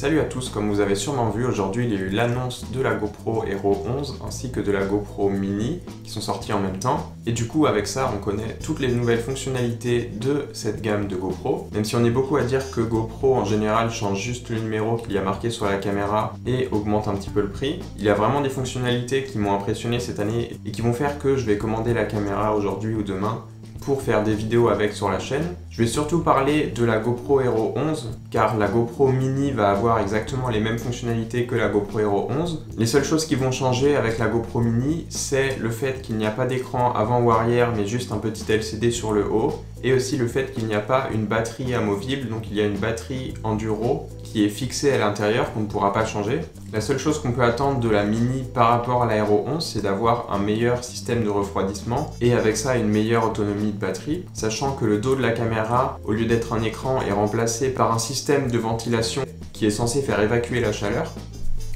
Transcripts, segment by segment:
Salut à tous, comme vous avez sûrement vu, aujourd'hui il y a eu l'annonce de la GoPro Hero 11 ainsi que de la GoPro Mini qui sont sortis en même temps. Et du coup avec ça on connaît toutes les nouvelles fonctionnalités de cette gamme de GoPro. Même si on est beaucoup à dire que GoPro en général change juste le numéro qu'il y a marqué sur la caméra et augmente un petit peu le prix, il y a vraiment des fonctionnalités qui m'ont impressionné cette année et qui vont faire que je vais commander la caméra aujourd'hui ou demain pour faire des vidéos avec sur la chaîne. Je vais surtout parler de la GoPro Hero 11 car la GoPro Mini va avoir exactement les mêmes fonctionnalités que la GoPro Hero 11. Les seules choses qui vont changer avec la GoPro Mini, c'est le fait qu'il n'y a pas d'écran avant ou arrière mais juste un petit LCD sur le haut, et aussi le fait qu'il n'y a pas une batterie amovible, donc il y a une batterie enduro qui est fixée à l'intérieur qu'on ne pourra pas changer. La seule chose qu'on peut attendre de la Mini par rapport à la Hero 11, c'est d'avoir un meilleur système de refroidissement et avec ça une meilleure autonomie de batterie, sachant que le dos de la caméra, au lieu d'être un écran, est remplacé par un système de ventilation qui est censé faire évacuer la chaleur.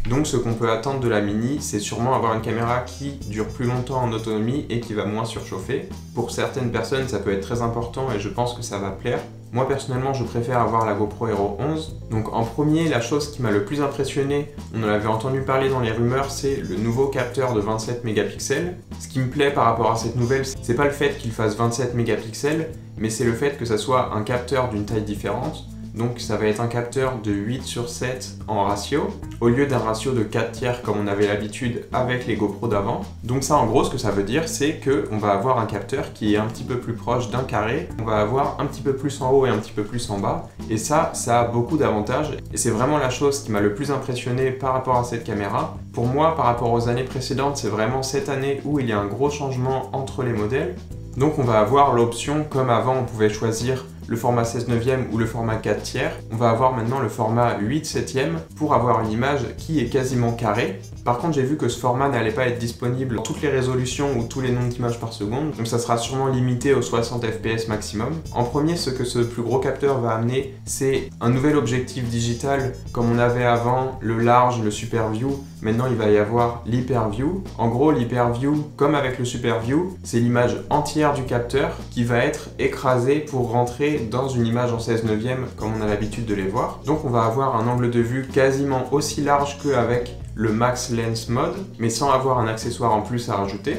Donc ce qu'on peut attendre de la Mini, c'est sûrement avoir une caméra qui dure plus longtemps en autonomie et qui va moins surchauffer. Pour certaines personnes, ça peut être très important et je pense que ça va plaire. Moi personnellement, je préfère avoir la GoPro Hero 11. Donc en premier, la chose qui m'a le plus impressionné, on en avait entendu parler dans les rumeurs, c'est le nouveau capteur de 27 mégapixels. Ce qui me plaît par rapport à cette nouvelle, c'est pas le fait qu'il fasse 27 mégapixels, mais c'est le fait que ça soit un capteur d'une taille différente. Donc ça va être un capteur de 8/7 en ratio, au lieu d'un ratio de 4/3 comme on avait l'habitude avec les GoPro d'avant. Donc ça en gros ce que ça veut dire c'est qu'on va avoir un capteur qui est un petit peu plus proche d'un carré, on va avoir un petit peu plus en haut et un petit peu plus en bas, et ça a beaucoup d'avantages, et c'est vraiment la chose qui m'a le plus impressionné par rapport à cette caméra. Pour moi, par rapport aux années précédentes, c'est vraiment cette année où il y a un gros changement entre les modèles. Donc on va avoir l'option, comme avant on pouvait choisir le format 16/9 ou le format 4/3, on va avoir maintenant le format 8/7 pour avoir une image qui est quasiment carrée. Par contre, j'ai vu que ce format n'allait pas être disponible dans toutes les résolutions ou tous les nombres d'images par seconde, donc ça sera sûrement limité aux 60 fps maximum. En premier, ce que ce plus gros capteur va amener, c'est un nouvel objectif digital comme on avait avant, le large, le super view. Maintenant, il va y avoir l'hyper view. En gros, l'hyper view, comme avec le super view, c'est l'image entière du capteur qui va être écrasée pour rentrer dans une image en 16/9 comme on a l'habitude de les voir. Donc on va avoir un angle de vue quasiment aussi large qu'avec le Max Lens Mode, mais sans avoir un accessoire en plus à rajouter.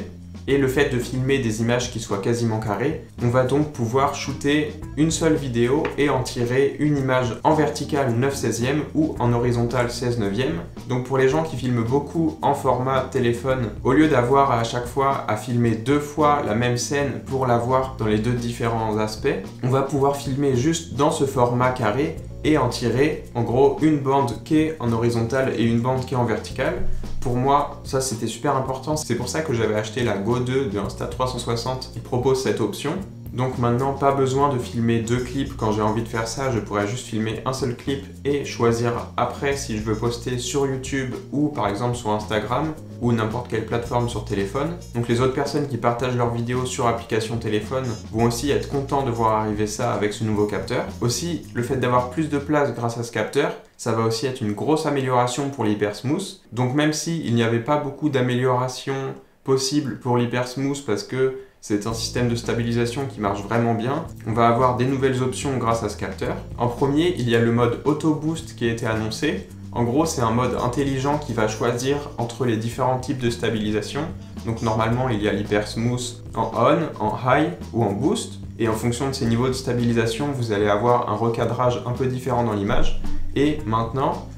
Et le fait de filmer des images qui soient quasiment carrées, on va donc pouvoir shooter une seule vidéo et en tirer une image en verticale 9/16 ou en horizontale 16/9. Donc pour les gens qui filment beaucoup en format téléphone, au lieu d'avoir à chaque fois à filmer 2 fois la même scène pour la voir dans les 2 différents aspects, on va pouvoir filmer juste dans ce format carré et en tirer en gros une bande qui est en horizontale et une bande qui est en verticale. Pour moi, ça c'était super important, c'est pour ça que j'avais acheté la Go 2 de Insta360 qui propose cette option. Donc maintenant, pas besoin de filmer 2 clips quand j'ai envie de faire ça, je pourrais juste filmer un seul clip et choisir après si je veux poster sur YouTube ou par exemple sur Instagram ou n'importe quelle plateforme sur téléphone. Donc les autres personnes qui partagent leurs vidéos sur application téléphone vont aussi être contents de voir arriver ça avec ce nouveau capteur. Aussi, le fait d'avoir plus de place grâce à ce capteur, ça va aussi être une grosse amélioration pour l'Hyper Smooth. Donc même s'il n'y avait pas beaucoup d'améliorations possibles pour l'Hyper Smooth parce que c'est un système de stabilisation qui marche vraiment bien, on va avoir des nouvelles options grâce à ce capteur. En premier, il y a le mode Auto Boost qui a été annoncé. En gros, c'est un mode intelligent qui va choisir entre les différents types de stabilisation. Donc normalement, il y a l'Hyper Smooth en On, en High ou en Boost. Et en fonction de ces niveaux de stabilisation, vous allez avoir un recadrage un peu différent dans l'image. Et maintenant,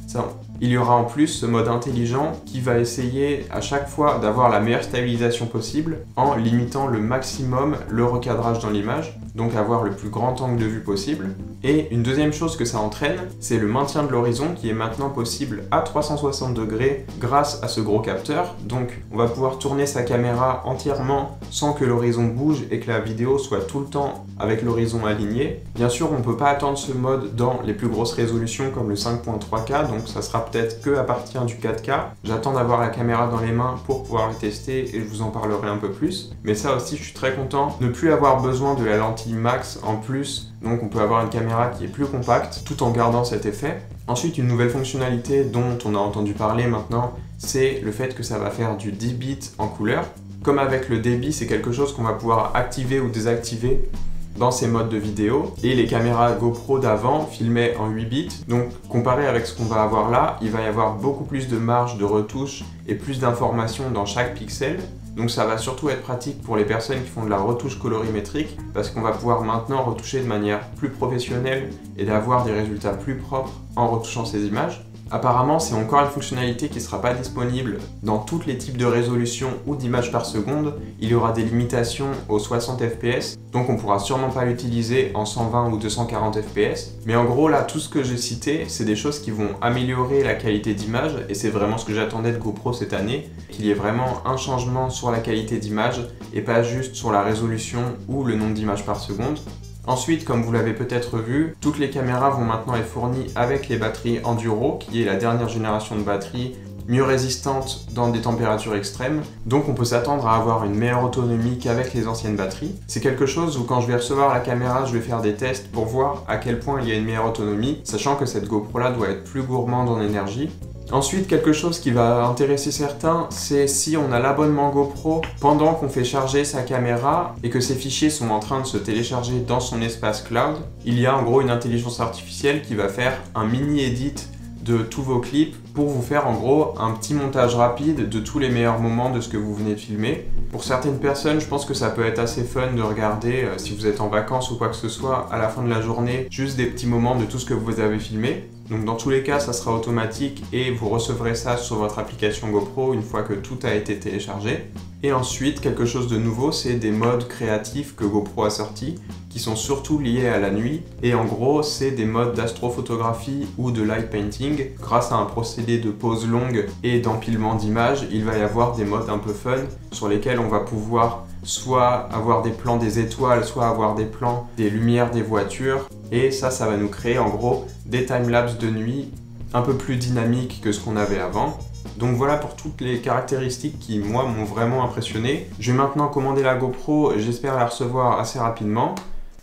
il y aura en plus ce mode intelligent qui va essayer à chaque fois d'avoir la meilleure stabilisation possible en limitant le maximum le recadrage dans l'image, donc avoir le plus grand angle de vue possible. Et une deuxième chose que ça entraîne, c'est le maintien de l'horizon qui est maintenant possible à 360 degrés grâce à ce gros capteur. Donc on va pouvoir tourner sa caméra entièrement sans que l'horizon bouge et que la vidéo soit tout le temps avec l'horizon aligné. Bien sûr, on ne peut pas attendre ce mode dans les plus grosses résolutions comme le 5.3K, donc ça sera peut-être que à partir du 4K. J'attends d'avoir la caméra dans les mains pour pouvoir le tester et je vous en parlerai un peu plus. Mais ça aussi, je suis très content de ne plus avoir besoin de la lentille max en plus. Donc on peut avoir une caméra qui est plus compacte tout en gardant cet effet. Ensuite, une nouvelle fonctionnalité dont on a entendu parler maintenant, c'est le fait que ça va faire du 10 bits en couleur. Comme avec le débit, c'est quelque chose qu'on va pouvoir activer ou désactiver dans ces modes de vidéo, et les caméras GoPro d'avant filmaient en 8 bits, donc comparé avec ce qu'on va avoir là, il va y avoir beaucoup plus de marge de retouche et plus d'informations dans chaque pixel. Donc ça va surtout être pratique pour les personnes qui font de la retouche colorimétrique, parce qu'on va pouvoir maintenant retoucher de manière plus professionnelle et d'avoir des résultats plus propres en retouchant ces images. Apparemment, c'est encore une fonctionnalité qui ne sera pas disponible dans tous les types de résolution ou d'images par seconde. Il y aura des limitations aux 60 fps, donc on ne pourra sûrement pas l'utiliser en 120 ou 240 fps. Mais en gros, là, tout ce que j'ai cité, c'est des choses qui vont améliorer la qualité d'image, et c'est vraiment ce que j'attendais de GoPro cette année, qu'il y ait vraiment un changement sur la qualité d'image, et pas juste sur la résolution ou le nombre d'images par seconde. Ensuite, comme vous l'avez peut-être vu, toutes les caméras vont maintenant être fournies avec les batteries Enduro, qui est la dernière génération de batteries mieux résistantes dans des températures extrêmes. Donc on peut s'attendre à avoir une meilleure autonomie qu'avec les anciennes batteries. C'est quelque chose où quand je vais recevoir la caméra, je vais faire des tests pour voir à quel point il y a une meilleure autonomie, sachant que cette GoPro là doit être plus gourmande en énergie. Ensuite, quelque chose qui va intéresser certains, c'est si on a l'abonnement GoPro pendant qu'on fait charger sa caméra et que ces fichiers sont en train de se télécharger dans son espace cloud, il y a en gros une intelligence artificielle qui va faire un mini-edit de tous vos clips pour vous faire en gros un petit montage rapide de tous les meilleurs moments de ce que vous venez de filmer. Pour certaines personnes, je pense que ça peut être assez fun de regarder, si vous êtes en vacances ou quoi que ce soit, à la fin de la journée, juste des petits moments de tout ce que vous avez filmé. Donc dans tous les cas, ça sera automatique et vous recevrez ça sur votre application GoPro une fois que tout a été téléchargé. Et ensuite, quelque chose de nouveau, c'est des modes créatifs que GoPro a sortis, qui sont surtout liés à la nuit. Et en gros, c'est des modes d'astrophotographie ou de light painting. Grâce à un procédé de pause longue et d'empilement d'images, il va y avoir des modes un peu fun sur lesquels on va pouvoir soit avoir des plans des étoiles, soit avoir des plans des lumières des voitures. Et ça va nous créer en gros des timelapses de nuit un peu plus dynamiques que ce qu'on avait avant. Donc voilà pour toutes les caractéristiques qui, moi, m'ont vraiment impressionné. Je vais maintenant commander la GoPro et j'espère la recevoir assez rapidement.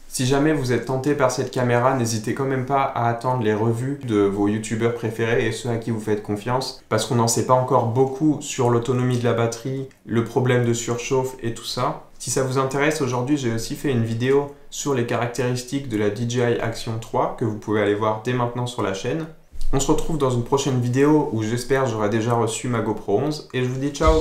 Si jamais vous êtes tenté par cette caméra, n'hésitez quand même pas à attendre les revues de vos youtubeurs préférés et ceux à qui vous faites confiance, parce qu'on n'en sait pas encore beaucoup sur l'autonomie de la batterie, le problème de surchauffe et tout ça. Si ça vous intéresse, aujourd'hui j'ai aussi fait une vidéo sur les caractéristiques de la DJI Action 3 que vous pouvez aller voir dès maintenant sur la chaîne. On se retrouve dans une prochaine vidéo où j'espère j'aurai déjà reçu ma GoPro 11 et je vous dis ciao!